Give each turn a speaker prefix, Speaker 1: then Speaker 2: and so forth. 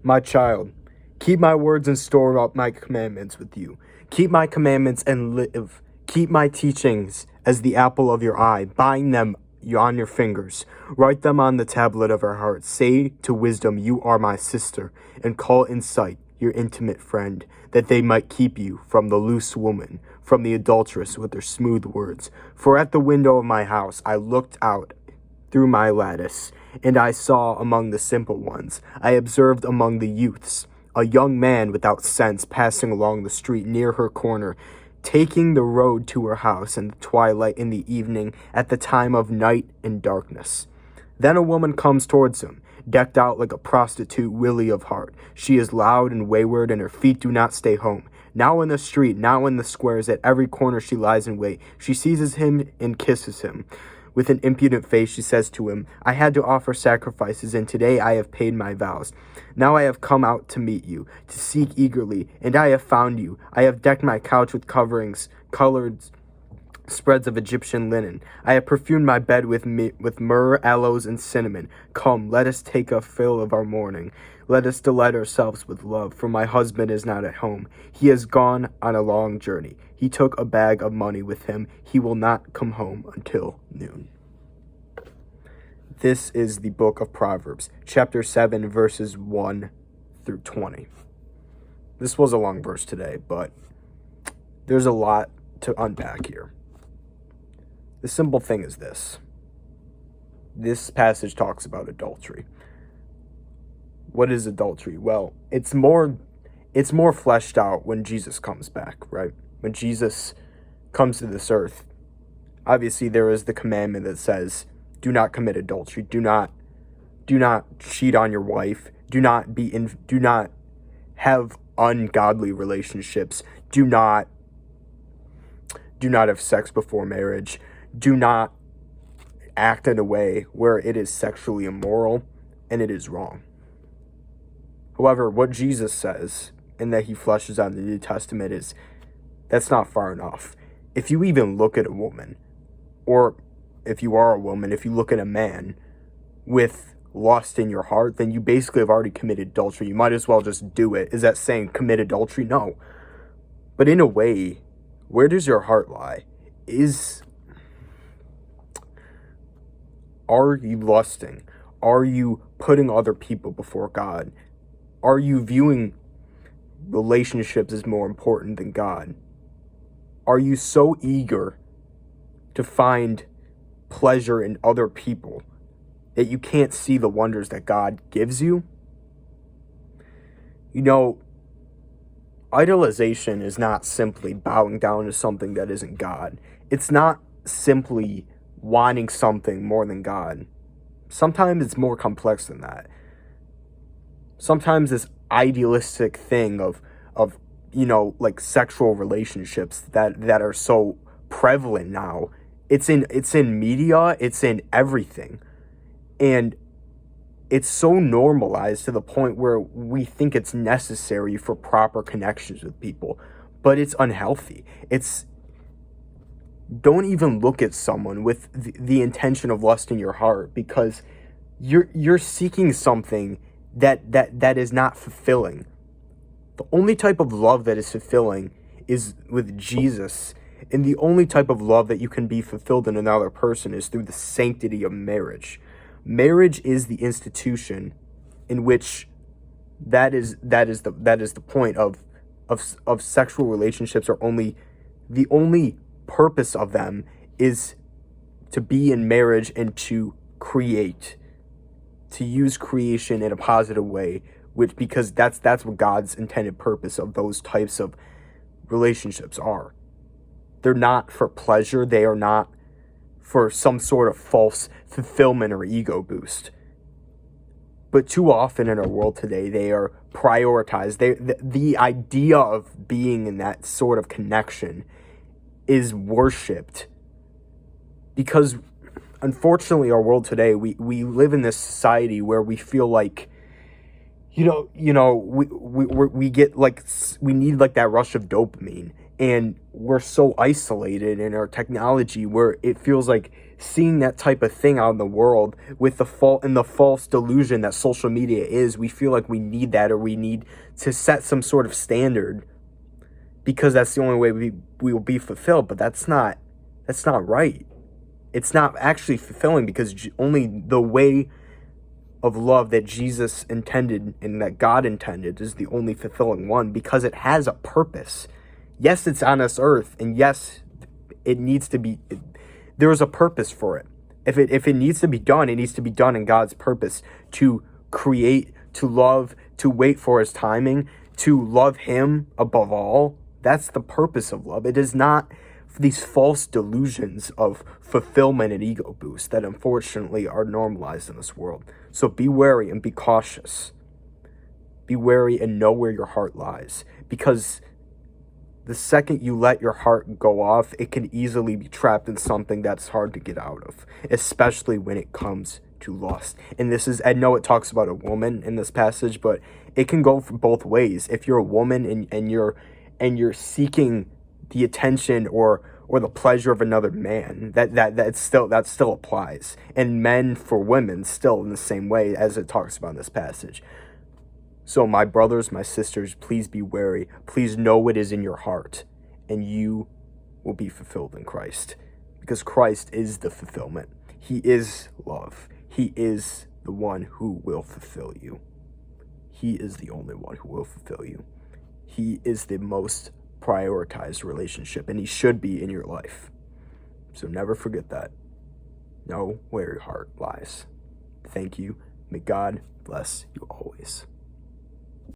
Speaker 1: My child, keep my words and store up my commandments with you. Keep my commandments and live. Keep my teachings as the apple of your eye. Bind them on your fingers. Write them on the tablet of our heart. Say to wisdom, you are my sister, and call insight your intimate friend, that they might keep you from the loose woman, from the adulteress with her smooth words. For at the window of my house I looked out through my lattice, and I saw among the simple ones, I observed among the youths, a young man without sense passing along the street near her corner, taking the road to her house in the twilight, in the evening, at the time of night and darkness. Then a woman comes towards him, decked out like a prostitute, willy of heart. She is loud and wayward, and her feet do not stay home. Now in the street, now in the squares, at every corner she lies in wait. She seizes him and kisses him. With an impudent face she says to him, I had to offer sacrifices, and today I have paid my vows. Now I have come out to meet you, to seek eagerly, and I have found you. I have decked my couch with coverings, colored spreads of Egyptian linen. I have perfumed my bed with myrrh, aloes, and cinnamon. Come, let us take a fill of our mourning. Let us delight ourselves with love, for my husband is not at home. He has gone on a long journey. He took a bag of money with him. He will not come home until noon. This is the book of Proverbs, chapter 7, verses 1 through 20. This was a long verse today, but there's a lot to unpack here. The simple thing is this. This passage talks about adultery. What is adultery? Well, it's more fleshed out when Jesus comes back, right? When Jesus comes to this earth, obviously there is the commandment that says, do not commit adultery, do not cheat on your wife, do not have ungodly relationships, do not have sex before marriage, do not act in a way where it is sexually immoral and it is wrong. However, what Jesus says, and that he fleshes out in the New Testament, is that's not far enough. If you even look at a woman, or if you are a woman, if you look at a man with lust in your heart, then you basically have already committed adultery. You might as well just do it. Is that saying commit adultery? No. But in a way, where does your heart lie? Are you lusting? Are you putting other people before God? Are you viewing relationships as more important than God? Are you so eager to find pleasure in other people that you can't see the wonders that God gives you? You know, idolization is not simply bowing down to something that isn't God. It's not simply wanting something more than God. Sometimes it's more complex than that. Sometimes this idealistic thing of like sexual relationships that are so prevalent now, it's in media, it's in everything, and it's so normalized to the point where we think it's necessary for proper connections with people, but it's unhealthy. Don't even look at someone with the intention of lust in your heart, because you're seeking something that is not fulfilling. The only type of love that is fulfilling is with Jesus, and the only type of love that you can be fulfilled in another person is through the sanctity of marriage. Marriage is the institution in which that is the point of sexual relationships. Are only the only purpose of them is to be in marriage and to create, to use creation in a positive way, because that's what God's intended purpose of those types of relationships are. They're not for pleasure. They are not for some sort of false fulfillment or ego boost. But too often in our world today, they are prioritized. The idea of being in that sort of connection is worshipped, because unfortunately our world today, we live in this society where we feel like, we get like, we need like that rush of dopamine, And we're so isolated in our technology where it feels like seeing that type of thing out in the world with the false delusion that social media is, we feel like we need that, or we need to set some sort of standard because that's the only way we will be fulfilled. But that's not right. It's not actually fulfilling, because only the way of love that Jesus intended and that God intended is the only fulfilling one, because it has a purpose. Yes, it's on this earth, and yes, it needs to be. There is a purpose for it. If it needs to be done, it needs to be done in God's purpose, to create, to love, to wait for His timing, to love Him above all. That's the purpose of love. It is not these false delusions of fulfillment and ego boost that unfortunately are normalized in this world. So be wary and be cautious. Be wary and know where your heart lies, because the second you let your heart go off, it can easily be trapped in something that's hard to get out of, especially when it comes to lust. And this is, I know it talks about a woman in this passage, but it can go for both ways. If you're a woman and you're seeking the attention or the pleasure of another man, that still applies. And men for women still in the same way as it talks about in this passage. So my brothers, my sisters, please be wary. Please know what is in your heart, and you will be fulfilled in Christ, because Christ is the fulfillment. He is love. He is the one who will fulfill you. He is the only one who will fulfill you. He is the most prioritized relationship, and He should be in your life. So never forget that. Know where your heart lies. Thank you. May God bless you always.